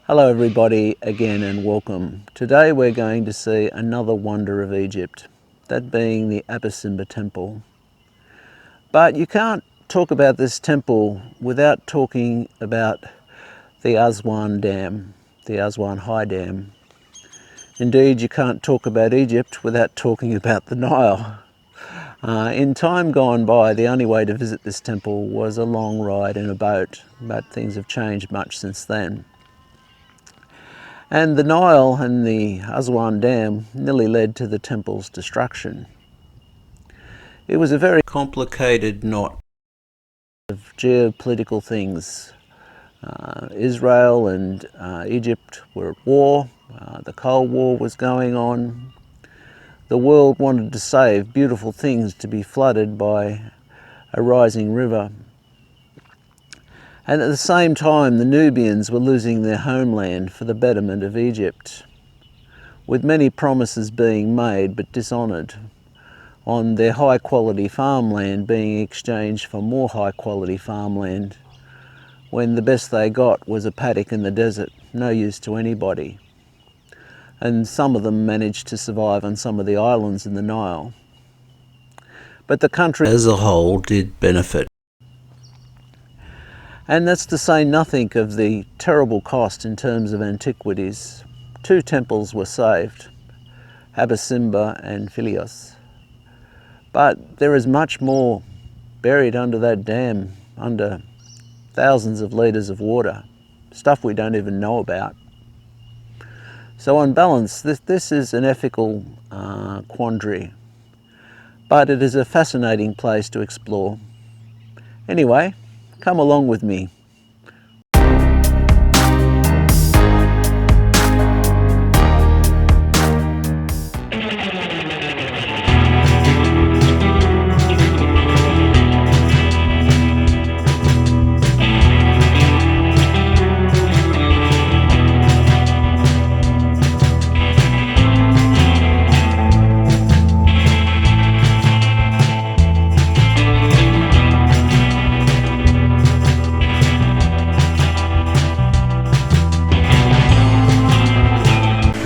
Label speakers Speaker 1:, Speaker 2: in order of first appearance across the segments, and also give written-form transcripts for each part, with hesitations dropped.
Speaker 1: Hello everybody again and welcome. Today we're going to see another wonder of Egypt, that being the Abu Simbel temple. But you can't talk about this temple without talking about the Aswan Dam, the Aswan High Dam. Indeed, you can't talk about Egypt without talking about the Nile. In time gone by, the only way to visit this temple was a long ride in a boat, but things have changed much since then. And the Nile and the Aswan Dam nearly led to the temple's destruction. It was a very complicated knot of geopolitical things. Israel and Egypt were at war. The Cold War was going on. The world wanted to save beautiful things to be flooded by a rising river. And at the same time, the Nubians were losing their homeland for the betterment of Egypt, with many promises being made but dishonoured, on their high-quality farmland being exchanged for more high-quality farmland, when the best they got was a paddock in the desert, no use to anybody. And some of them managed to survive on some of the islands in the Nile. But the country as a whole did benefit. And that's to say nothing of the terrible cost in terms of antiquities. 2 temples were saved, Abu Simbel and Philae. But there is much more buried under that dam, under thousands of litres of water, stuff we don't even know about. So on balance, this is an ethical quandary, but it is a fascinating place to explore. Anyway, come along with me.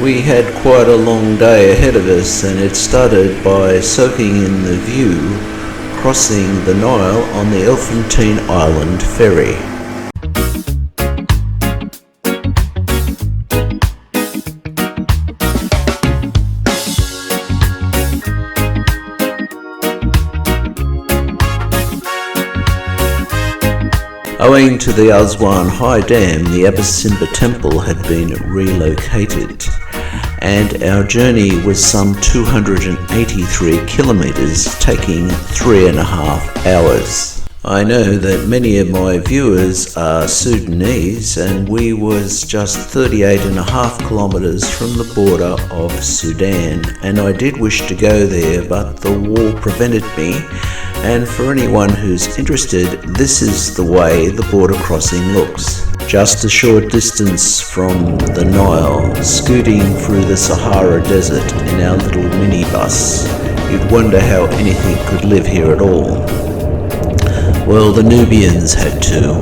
Speaker 1: We had quite a long day ahead of us, and it started by soaking in the view crossing the Nile on the Elephantine Island ferry. Owing to the Aswan High Dam, the Abu Simbel temple had been relocated, and our journey was some 283 kilometres, taking 3.5 hours. I know that many of my viewers are Sudanese, and we was just 38.5 kilometres from the border of Sudan, and I did wish to go there, but the war prevented me. And for anyone who's interested, this is the way the border crossing looks. Just a short distance from the Nile, scooting through the Sahara Desert in our little minibus. You'd wonder how anything could live here at all. Well, the Nubians had to.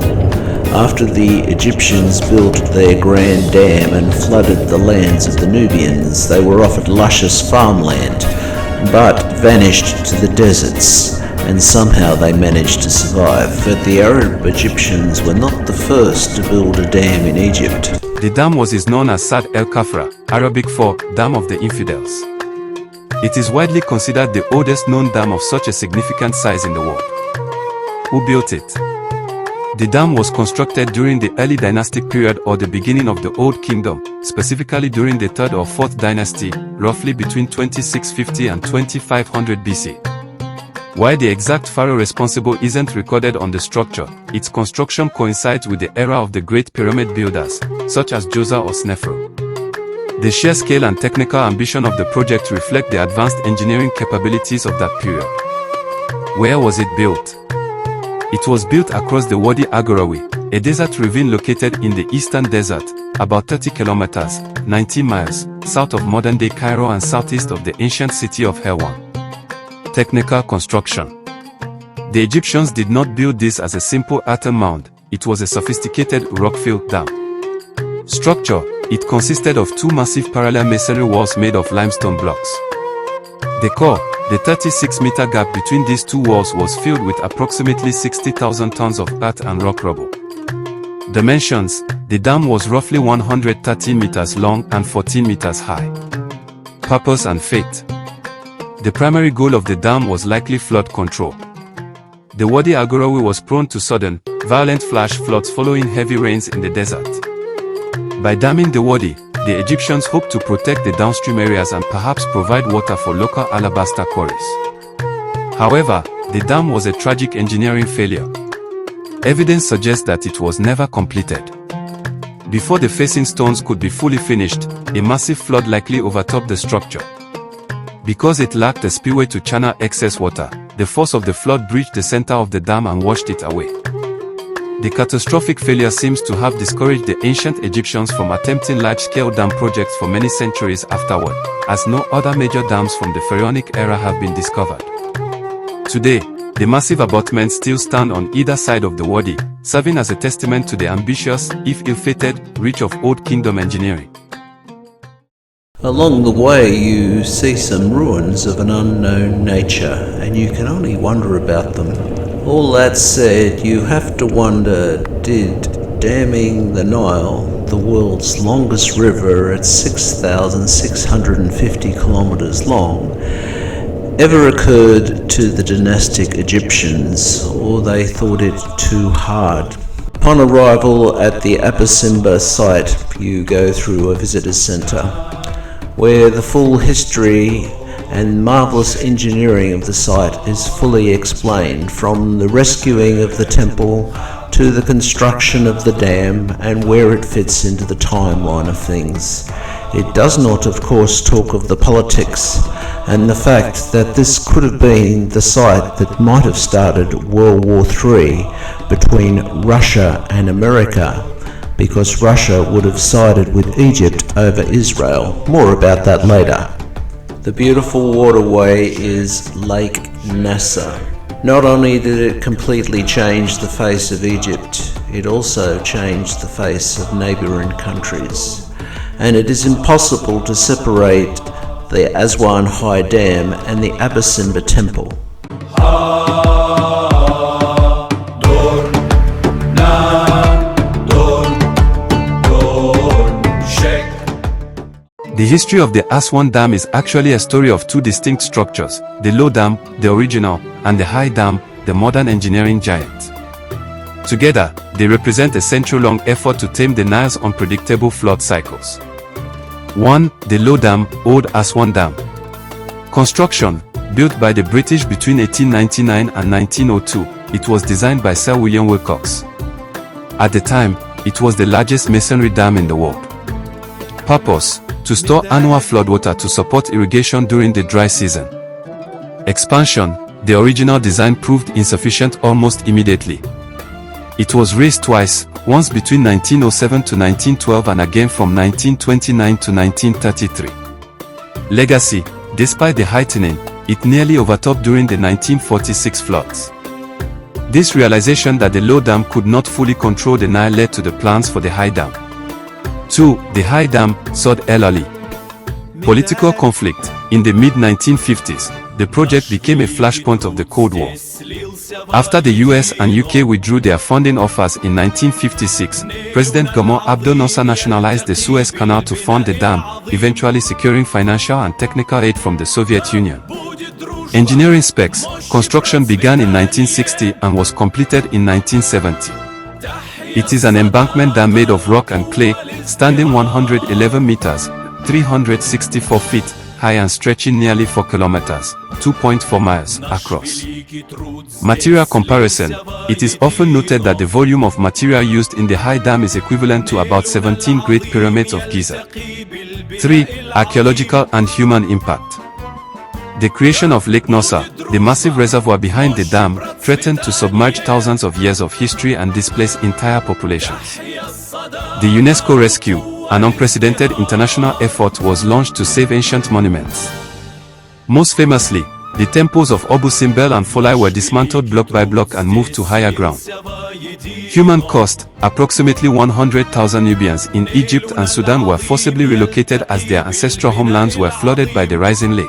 Speaker 1: After the Egyptians built their grand dam and flooded the lands of the Nubians, they were offered luscious farmland, but vanished to the deserts. And somehow they managed to survive. But the Arab Egyptians were not the first to build a dam in Egypt.
Speaker 2: The dam is known as el-Kafara, Arabic for Dam of the Infidels. It is widely considered the oldest known dam of such a significant size in the world. Who built it? The dam was constructed during the early dynastic period or the beginning of the Old Kingdom, specifically during the 3rd or 4th dynasty, roughly between 2650 and 2500 BC. While the exact pharaoh responsible isn't recorded on the structure, its construction coincides with the era of the great pyramid builders, such as Djoser or Snefru. The sheer scale and technical ambition of the project reflect the advanced engineering capabilities of that period. Where was it built? It was built across the Wadi Agorawi, a desert ravine located in the eastern desert, about 30 kilometers, 90 miles, south of modern-day Cairo and southeast of the ancient city of Helwan. Technical construction. The Egyptians did not build this as a simple earthen mound, it was a sophisticated rock-filled dam. Structure: it consisted of two massive parallel masonry walls made of limestone blocks. The core, the 36-meter gap between these two walls, was filled with approximately 60,000 tons of earth and rock rubble. Dimensions: the dam was roughly 113 meters long and 14 meters high. Purpose and fate: the primary goal of the dam was likely flood control. The Wadi Al-Ghurawi was prone to sudden, violent flash floods following heavy rains in the desert. By damming the Wadi, the Egyptians hoped to protect the downstream areas and perhaps provide water for local alabaster quarries. However, the dam was a tragic engineering failure. Evidence suggests that it was never completed. Before the facing stones could be fully finished, a massive flood likely overtopped the structure. Because it lacked a spillway to channel excess water, the force of the flood breached the center of the dam and washed it away. The catastrophic failure seems to have discouraged the ancient Egyptians from attempting large-scale dam projects for many centuries afterward, as no other major dams from the pharaonic era have been discovered. Today, the massive abutments still stand on either side of the Wadi, serving as a testament to the ambitious, if ill-fated, reach of Old Kingdom engineering.
Speaker 1: Along the way you see some ruins of an unknown nature, and you can only wonder about them. All that said, you have to wonder, did damming the Nile, the world's longest river at 6,650 kilometers long, ever occurred to the dynastic Egyptians, or they thought it too hard? Upon arrival at the Abu Simbel site, you go through a visitor center, where the full history and marvelous engineering of the site is fully explained, from the rescuing of the temple to the construction of the dam and where it fits into the timeline of things. It does not, of course, talk of the politics and the fact that this could have been the site that might have started World War III between Russia and America, because Russia would have sided with Egypt over Israel. More about that later. The beautiful waterway is Lake Nasser. Not only did it completely change the face of Egypt, it also changed the face of neighboring countries. And it is impossible to separate the Aswan High Dam and the Abu Simbel Temple.
Speaker 2: The history of the Aswan Dam is actually a story of two distinct structures, the Low Dam, the original, and the High Dam, the modern engineering giant. Together, they represent a century-long effort to tame the Nile's unpredictable flood cycles. 1. The Low Dam, Old Aswan Dam. Construction: built by the British between 1899 and 1902, it was designed by Sir William Wilcox. At the time, it was the largest masonry dam in the world. Purpose: to store annual floodwater to support irrigation during the dry season. Expansion: the original design proved insufficient almost immediately. It was raised twice, once between 1907 to 1912 and again from 1929 to 1933. Legacy: despite the heightening, it nearly overtopped during the 1946 floods. This realization that the Low Dam could not fully control the Nile led to the plans for the High Dam. 2. The High Dam, Sod El Ali. Political conflict: in the mid-1950s, the project became a flashpoint of the Cold War. After the US and UK withdrew their funding offers in 1956, President Gamal Abdel Nasser nationalized the Suez Canal to fund the dam, eventually securing financial and technical aid from the Soviet Union. Engineering specs: construction began in 1960 and was completed in 1970. It is an embankment dam made of rock and clay, standing 111 meters, 364 feet, high and stretching nearly 4 kilometers, 2.4 miles, across. Material comparison: it is often noted that the volume of material used in the High Dam is equivalent to about 17 Great Pyramids of Giza. 3. Archaeological and human impact. The creation of Lake Nasser, the massive reservoir behind the dam, threatened to submerge thousands of years of history and displace entire populations. The UNESCO Rescue, an unprecedented international effort, was launched to save ancient monuments. Most famously, The temples of Abu Simbel and Philae were dismantled block by block and moved to higher ground. Human cost, approximately 100,000 Nubians in Egypt and Sudan were forcibly relocated as their ancestral homelands were flooded by the rising lake.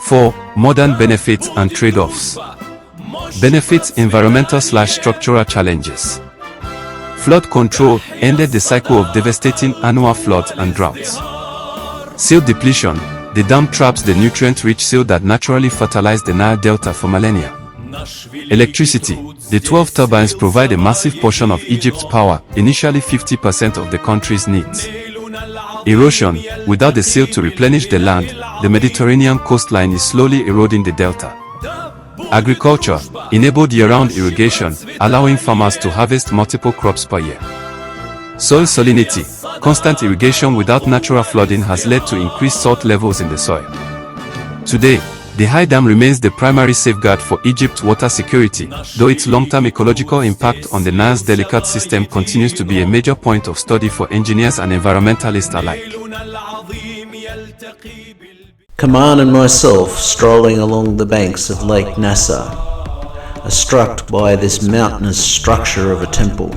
Speaker 2: 4. Modern benefits and trade-offs. Benefits: environmental/structural challenges. Flood control ended the cycle of devastating annual floods and droughts. Silt depletion: the dam traps the nutrient-rich silt that naturally fertilized the Nile Delta for millennia. Electricity: the 12 turbines provide a massive portion of Egypt's power, initially 50% of the country's needs. Erosion: without the silt to replenish the land, the Mediterranean coastline is slowly eroding the delta. Agriculture: enabled year-round irrigation, allowing farmers to harvest multiple crops per year. Soil salinity: constant irrigation without natural flooding has led to increased salt levels in the soil. Today, the High Dam remains the primary safeguard for Egypt's water security, though its long-term ecological impact on the Nile's delicate system continues to be a major point of study for engineers and environmentalists alike.
Speaker 1: Kaman and myself, strolling along the banks of Lake Nasser, are struck by this mountainous structure of a temple,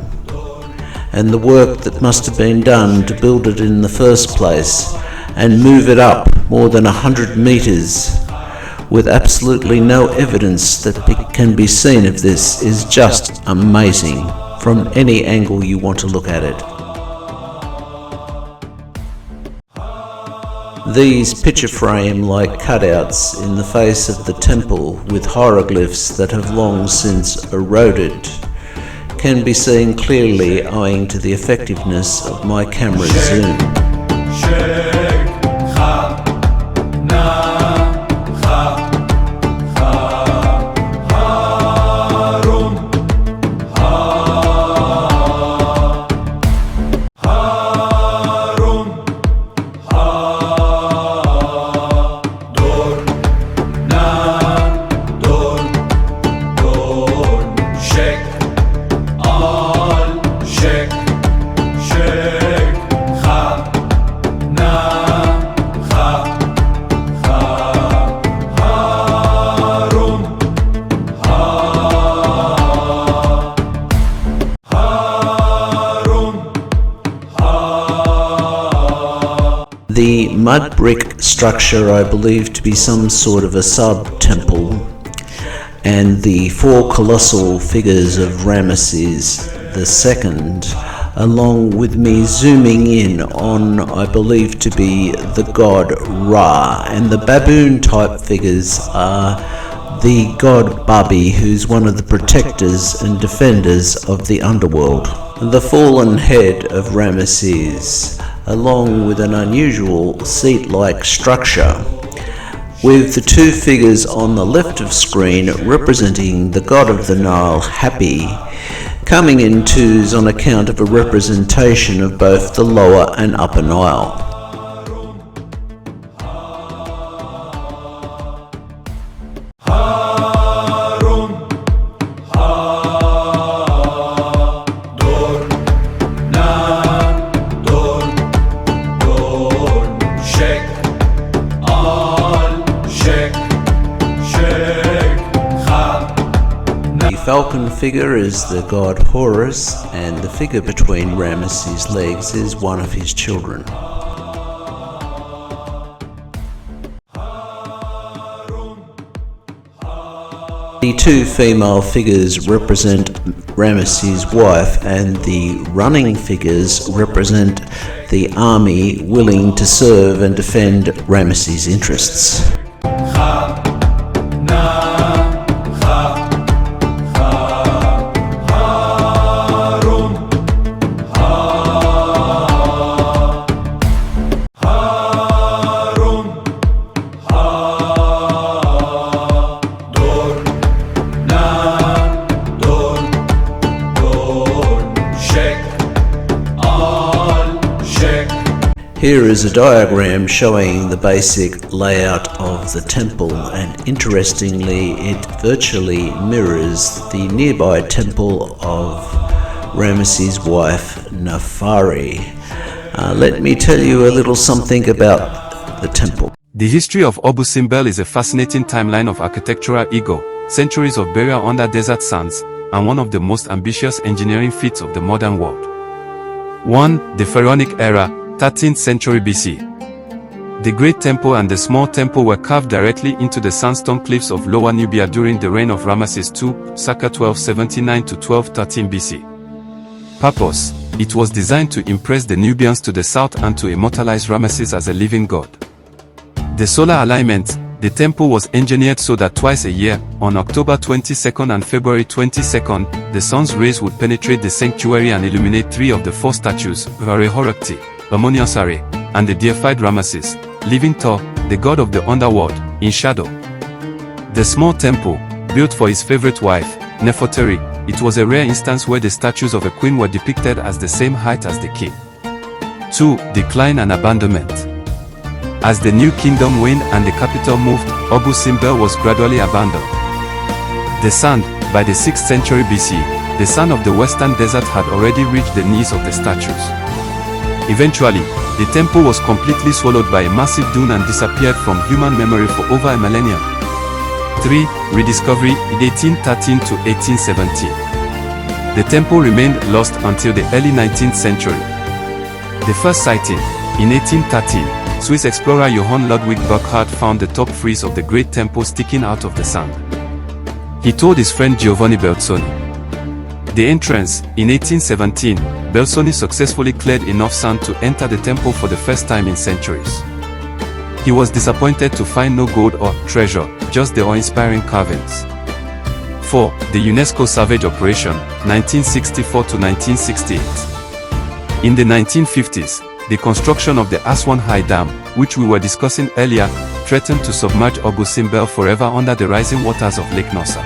Speaker 1: and the work that must have been done to build it in the first place and move it up more than 100 meters with absolutely no evidence that can be seen of this is just amazing from any angle you want to look at it. These picture frame-like cutouts in the face of the temple with hieroglyphs that have long since eroded can be seen clearly owing to the effectiveness of my camera's zoom. The mud brick structure I believe to be some sort of a sub-temple, and the 4 colossal figures of Ramesses II, along with me zooming in on I believe to be the god Ra, and the baboon type figures are the god Babi, who's one of the protectors and defenders of the underworld. The fallen head of Ramesses, along with an unusual seat-like structure, with the 2 figures on the left of screen representing the god of the Nile, Happy, coming in twos on account of a representation of both the lower and upper Nile. The falcon figure is the god Horus, and the figure between Ramesses' legs is one of his children. The 2 female figures represent Ramesses' wife, and the running figures represent the army willing to serve and defend Ramesses' interests. Here is a diagram showing the basic layout of the temple, and interestingly it virtually mirrors the nearby temple of Ramesses' wife Nefari. Let me tell you a little something about the temple.
Speaker 2: The history of Abu Simbel is a fascinating timeline of architectural ego, centuries of burial under desert sands, and one of the most ambitious engineering feats of the modern world. 1. The Pharaonic era, 13th century BC. The Great Temple and the Small Temple were carved directly into the sandstone cliffs of Lower Nubia during the reign of Ramesses II, circa 1279 to 1213 BC. Purpose: it was designed to impress the Nubians to the south and to immortalize Ramesses as a living god. The solar alignment: the temple was engineered so that twice a year, on October 22nd and February 22nd, the sun's rays would penetrate the sanctuary and illuminate three of the four statues, Horokti, Ammoniosare, and the deified Ramesses, leaving Thor, the god of the underworld, in shadow. The small temple, built for his favorite wife, Nefertari, it was a rare instance where the statues of a queen were depicted as the same height as the king. 2. Decline and abandonment. As the new kingdom waned and the capital moved, Abu Simbel was gradually abandoned. The sand: by the 6th century BC, the sand of the western desert had already reached the knees of the statues. Eventually, the temple was completely swallowed by a massive dune and disappeared from human memory for over a millennium. 3. Rediscovery: 1813 to 1817. The temple remained lost until the early 19th century. The first sighting, in 1813, Swiss explorer Johann Ludwig Burckhardt found the top frieze of the Great Temple sticking out of the sand. He told his friend Giovanni Belzoni. The entrance: in 1817, Belzoni successfully cleared enough sand to enter the temple for the first time in centuries. He was disappointed to find no gold or treasure, just the awe-inspiring carvings. 4. The UNESCO salvage operation, 1964 to 1968. In the 1950s, the construction of the Aswan High Dam, which we were discussing earlier, threatened to submerge Abu Simbel forever under the rising waters of Lake Nasser.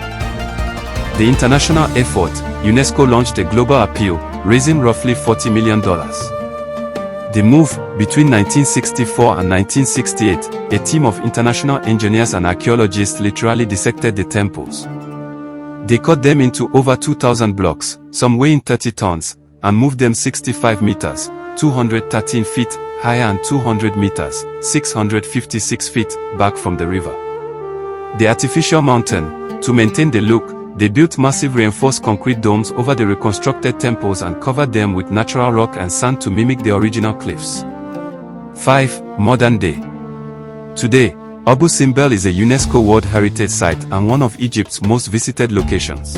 Speaker 2: The international effort, UNESCO launched a global appeal, raising roughly $40 million. The move: between 1964 and 1968, a team of international engineers and archaeologists literally dissected the temples. They cut them into over 2,000 blocks, some weighing 30 tons, and moved them 65 meters, 213 feet, higher and 200 meters, 656 feet, back from the river. The artificial mountain: to maintain the look, they built massive reinforced concrete domes over the reconstructed temples and covered them with natural rock and sand to mimic the original cliffs. 5. Modern day. Today, Abu Simbel is a UNESCO World Heritage Site and one of Egypt's most visited locations.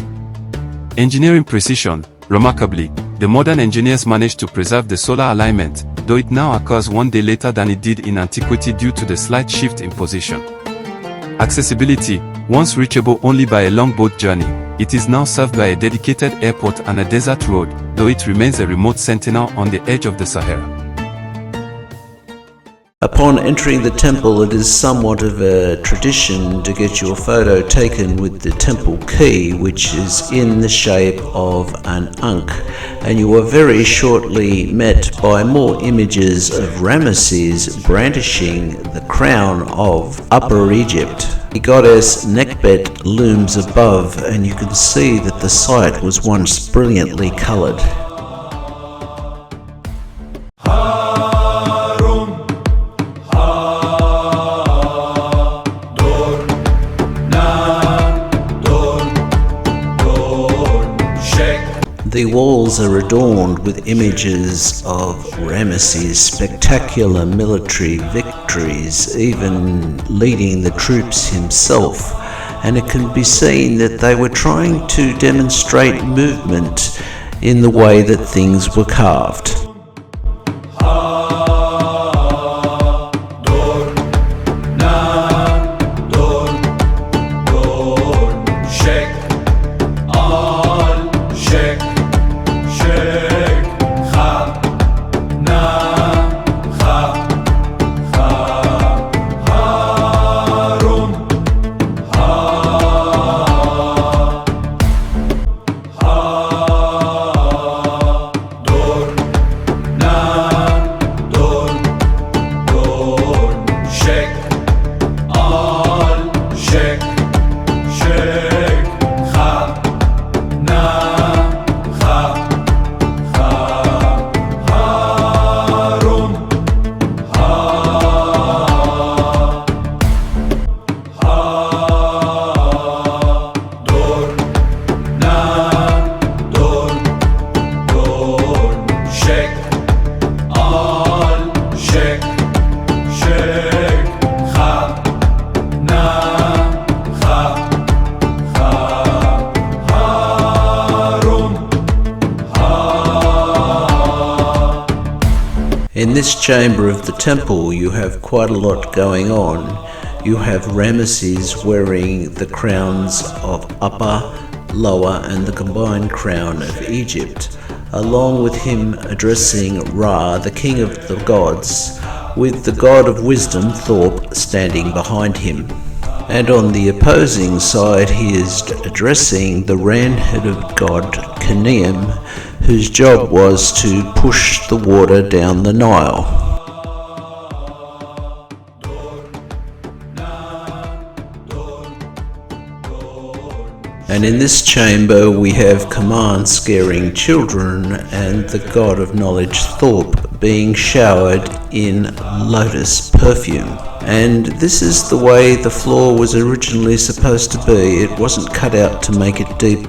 Speaker 2: Engineering precision: remarkably, the modern engineers managed to preserve the solar alignment, though it now occurs one day later than it did in antiquity due to the slight shift in position. Accessibility: once reachable only by a long boat journey, it is now served by a dedicated airport and a desert road, though it remains a remote sentinel on the edge of the Sahara.
Speaker 1: Upon entering the temple, it is somewhat of a tradition to get your photo taken with the temple key, which is in the shape of an ankh, and you are very shortly met by more images of Ramesses brandishing the crown of Upper Egypt. The goddess Nekhbet looms above, and you can see that the site was once brilliantly coloured. The walls are adorned with images of Ramesses' spectacular military victories, even leading the troops himself, and it can be seen that they were trying to demonstrate movement in the way that things were carved. In this chamber of the temple, you have quite a lot going on. You have Ramesses wearing the crowns of Upper, Lower, and the combined crown of Egypt, along with him addressing Ra, the king of the gods, with the god of wisdom, Thorpe, standing behind him. And on the opposing side, he is addressing the ram-headed god, Kneum, whose job was to push the water down the Nile. And in this chamber we have Kaman scaring children and the god of knowledge, Thorpe, being showered in lotus perfume. And this is the way the floor was originally supposed to be. It wasn't cut out to make it deep.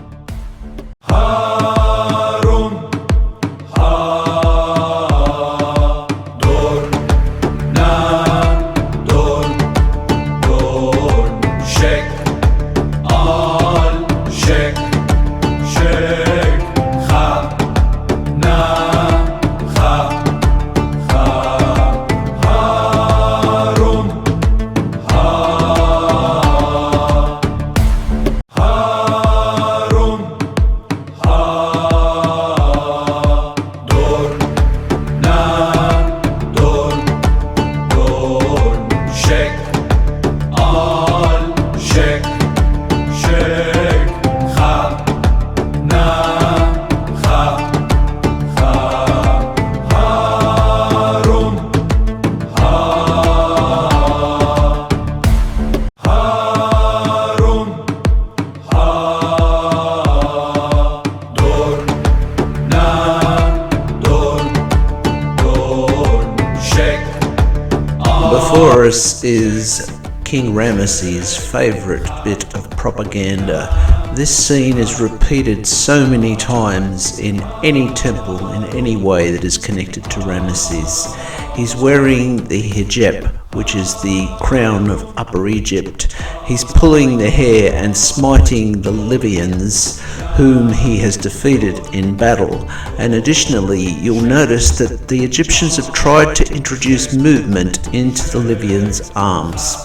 Speaker 1: Before us is King Ramesses' favourite bit of propaganda. This scene is repeated so many times in any temple in any way that is connected to Ramesses. He's wearing the hijab, which is the crown of Upper Egypt. He's pulling the hair and smiting the Libyans, whom he has defeated in battle. And additionally, you'll notice that the Egyptians have tried to introduce movement into the Libyans' arms.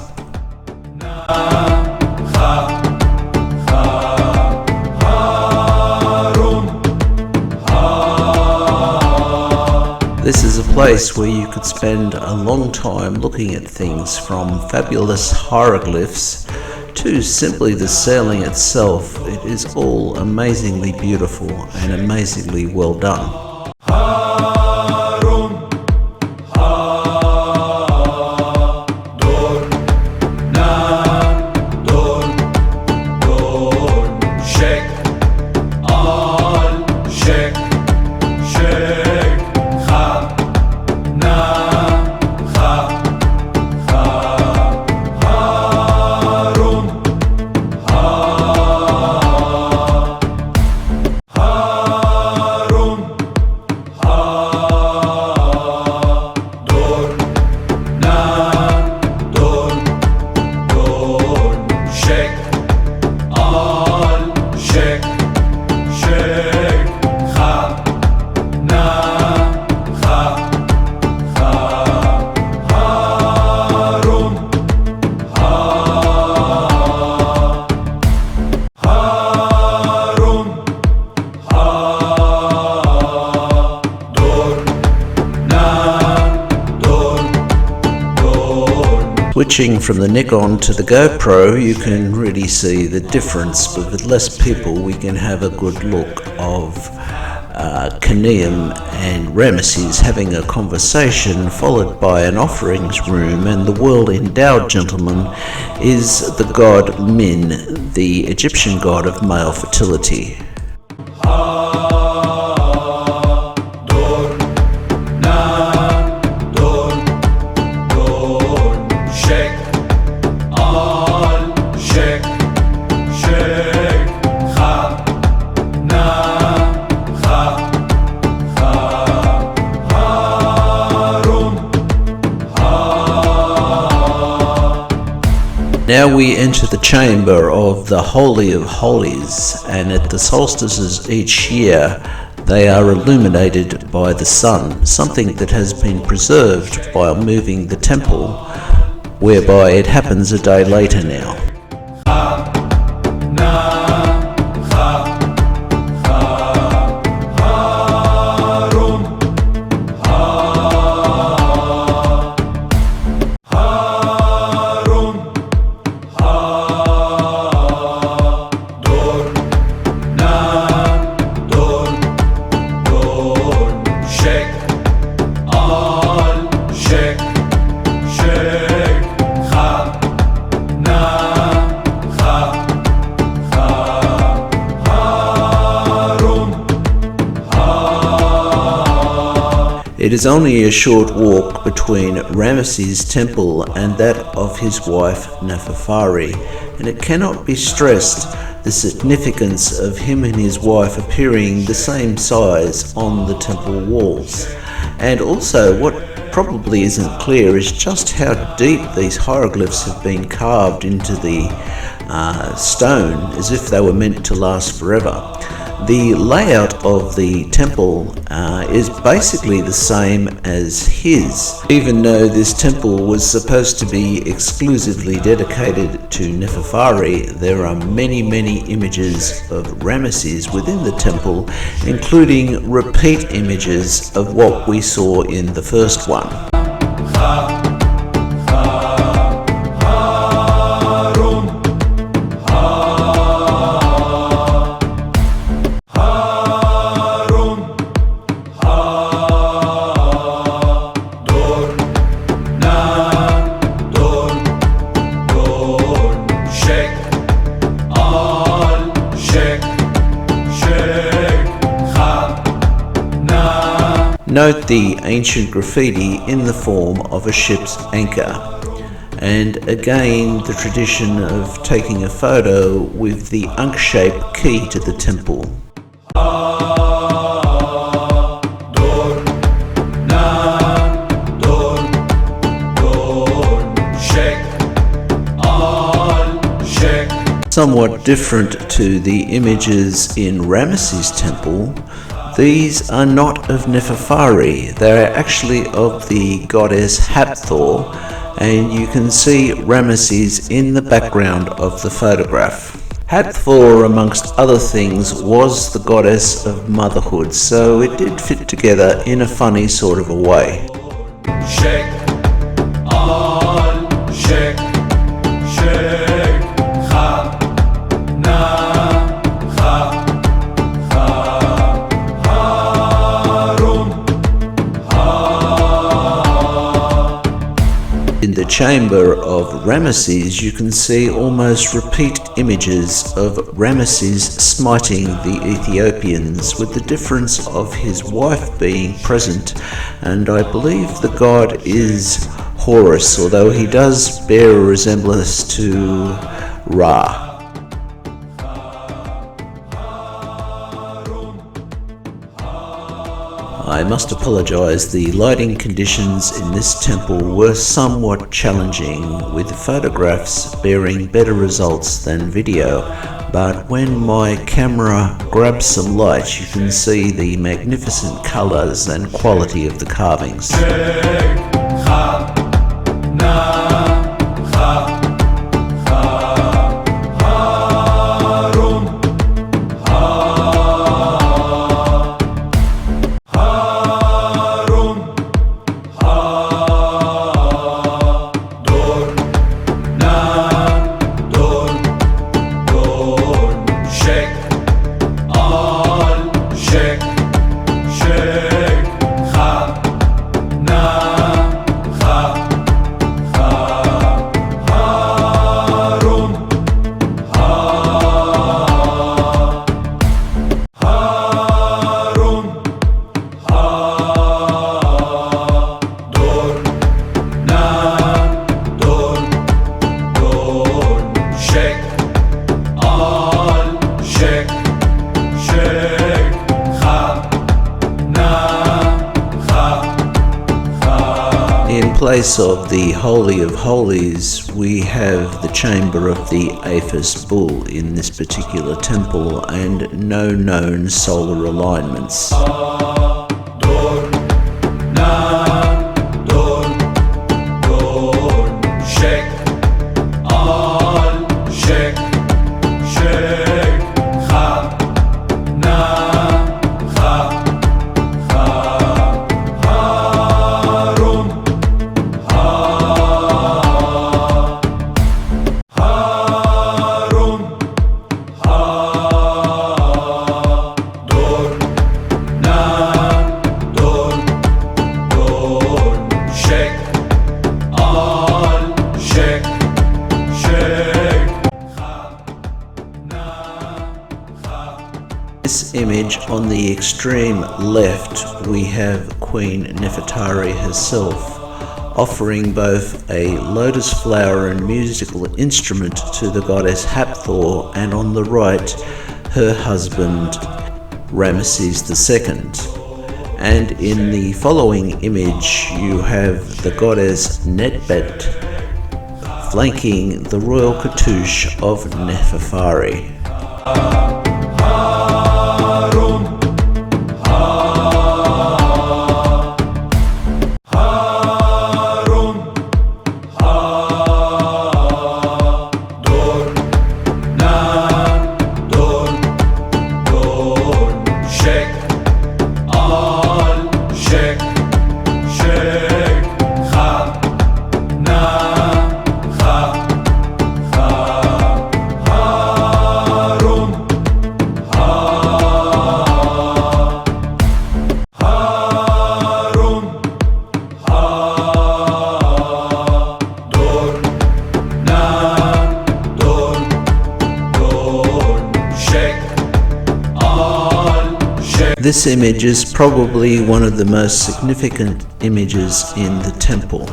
Speaker 1: This is a place where you could spend a long time looking at things, from fabulous hieroglyphs to simply the sailing itself. It is all amazingly beautiful and amazingly well done. Switching from the Nikon to the GoPro, you can really see the difference, but with less people we can have a good look of Kneum and Ramesses having a conversation, followed by an offerings room, and the world-endowed gentleman is the god Min, the Egyptian god of male fertility. Now we enter the chamber of the Holy of Holies, and at the solstices each year, They are illuminated by the sun, something that has been preserved by moving the temple, whereby it happens a day later now. It is only a short walk between Ramesses' temple and that of his wife Nefafari, and it cannot be stressed the significance of him and his wife appearing the same size on the temple walls. And also, what probably isn't clear is just how deep these hieroglyphs have been carved into the stone, as if they were meant to last forever. The layout of the temple is basically the same as his, even though this temple was supposed to be exclusively dedicated to Nefafari. There are many images of Ramesses within the temple, including repeat images of what we saw in the first one. Note the ancient graffiti in the form of a ship's anchor, and again the tradition of taking a photo with the Ankh-shaped key to the temple. Somewhat different to the images in Ramesses' temple, these are not of Nefafari. They are actually of the goddess Hathor, and you can see Ramesses in the background of the photograph. Hathor, amongst other things, was the goddess of motherhood, so it did fit together in a funny sort of a way. In the chamber of Ramesses, you can see almost repeat images of Ramesses smiting the Ethiopians, with the difference of his wife being present, and I believe the god is Horus, although he does bear a resemblance to Ra. I must apologize, the lighting conditions in this temple were somewhat challenging, with photographs bearing better results than video, but when my camera grabs some light you can see the magnificent colors and quality of the carvings.
Speaker 3: Shake, shake, ha, na.
Speaker 1: place of the Holy of Holies, we have the chamber of the Aphis bull in this particular temple and no known solar alignments. This image on the extreme left, we have Queen Nefertari herself offering both a lotus flower and musical instrument to the goddess Hathor, and on the right her husband Ramesses II. And in the following image you have the goddess Netbet flanking the royal cartouche of Nefertari. This image is probably one of the most significant images in the temple.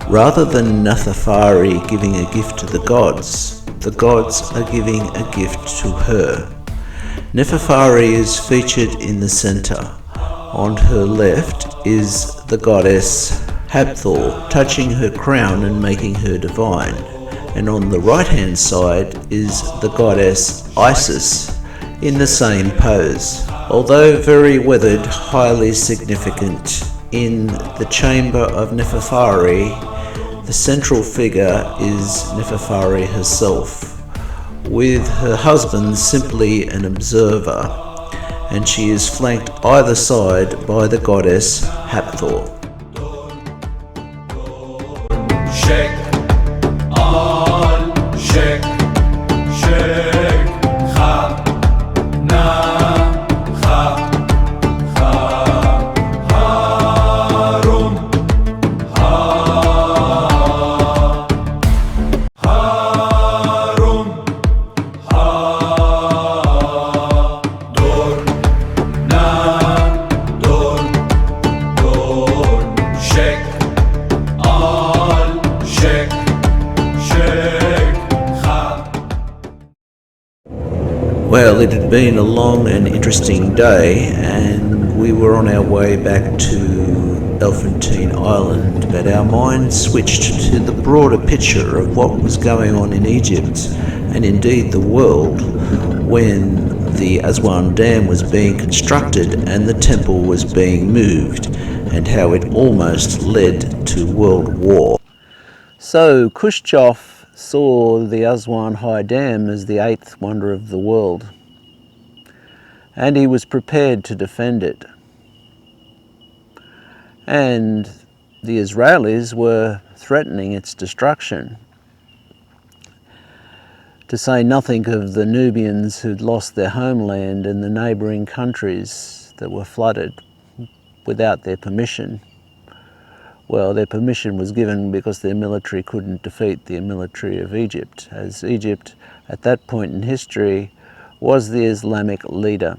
Speaker 1: Rather than Nefertari giving a gift to the gods are giving a gift to her. Nefertari is featured in the center. On her left is the goddess Hathor touching her crown and making her divine. And on the right hand side is the goddess Isis in the same pose. Although very weathered, highly significant. In the chamber of Nefertari, the central figure is Nefertari herself, with her husband simply an observer, and she is flanked either side by the goddess Hathor. Well, it had been a long and interesting day, and we were on our way back to Elephantine Island, but our minds switched to the broader picture of what was going on in Egypt, and indeed the world, when the Aswan Dam was being constructed and the temple was being moved, and how it almost led to world war. So Khrushchev saw the Aswan High Dam as the eighth wonder of the world, and he was prepared to defend it. And the Israelis were threatening its destruction, to say nothing of the Nubians who'd lost their homeland and the neighbouring countries that were flooded without their permission. Well, their permission was given because their military couldn't defeat the military of Egypt, as Egypt, at that point in history, was the Islamic leader.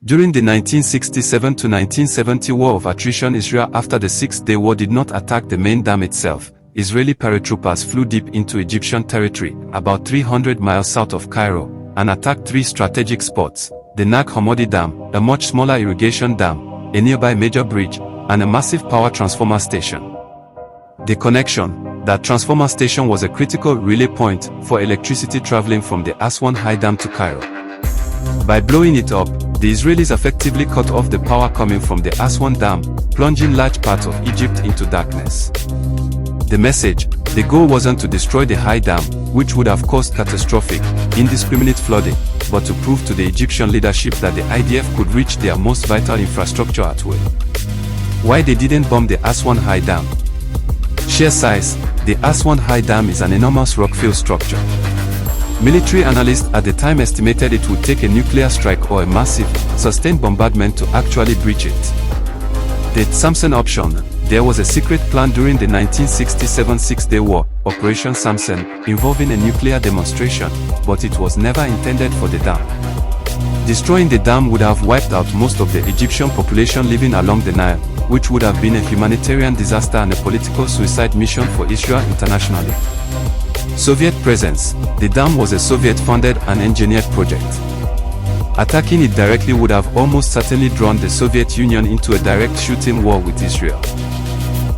Speaker 2: During the 1967 to 1970 War of Attrition, Israel, after the Six-Day War, did not attack the main dam itself. Israeli paratroopers flew deep into Egyptian territory, about 300 miles south of Cairo, and attacked three strategic spots: the Nag Hammadi Dam, a much smaller irrigation dam, a nearby major bridge, and a massive power transformer station. The connection, that transformer station was a critical relay point for electricity traveling from the Aswan High Dam to Cairo. By blowing it up, the Israelis effectively cut off the power coming from the Aswan Dam, plunging large parts of Egypt into darkness. The message, the goal wasn't to destroy the high dam, which would have caused catastrophic, indiscriminate flooding, but to prove to the Egyptian leadership that the IDF could reach their most vital infrastructure at will. Why they didn't bomb the Aswan High Dam? Sheer size, the Aswan High Dam is an enormous rock-filled structure. Military analysts at the time estimated it would take a nuclear strike or a massive, sustained bombardment to actually breach it. The Samson option. There was a secret plan during the 1967 Six-Day War, Operation Samson, involving a nuclear demonstration, but it was never intended for the dam. Destroying the dam would have wiped out most of the Egyptian population living along the Nile, which would have been a humanitarian disaster and a political suicide mission for Israel internationally. Soviet presence. The dam was a Soviet-funded and engineered project. Attacking it directly would have almost certainly drawn the Soviet Union into a direct shooting war with Israel.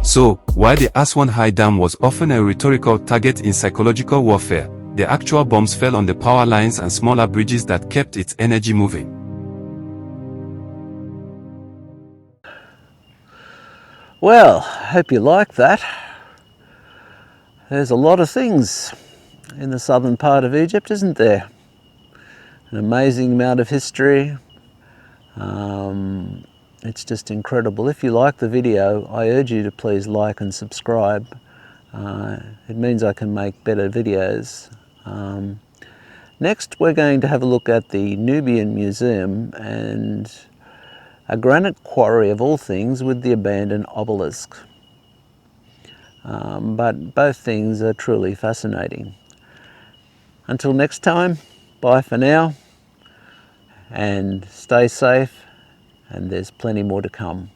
Speaker 2: So, while the Aswan High Dam was often a rhetorical target in psychological warfare, the actual bombs fell on the power lines and smaller bridges that kept its energy moving.
Speaker 1: Well, hope you like that. There's a lot of things in the southern part of Egypt, isn't there? An amazing amount of history. It's just incredible. If you like the video, I urge you to please like and subscribe. It means I can make better videos. Next, we're going to have a look at the Nubian Museum and a granite quarry of all things with the abandoned obelisk. But both things are truly fascinating. Until next time, bye for now, and stay safe, and there's plenty more to come.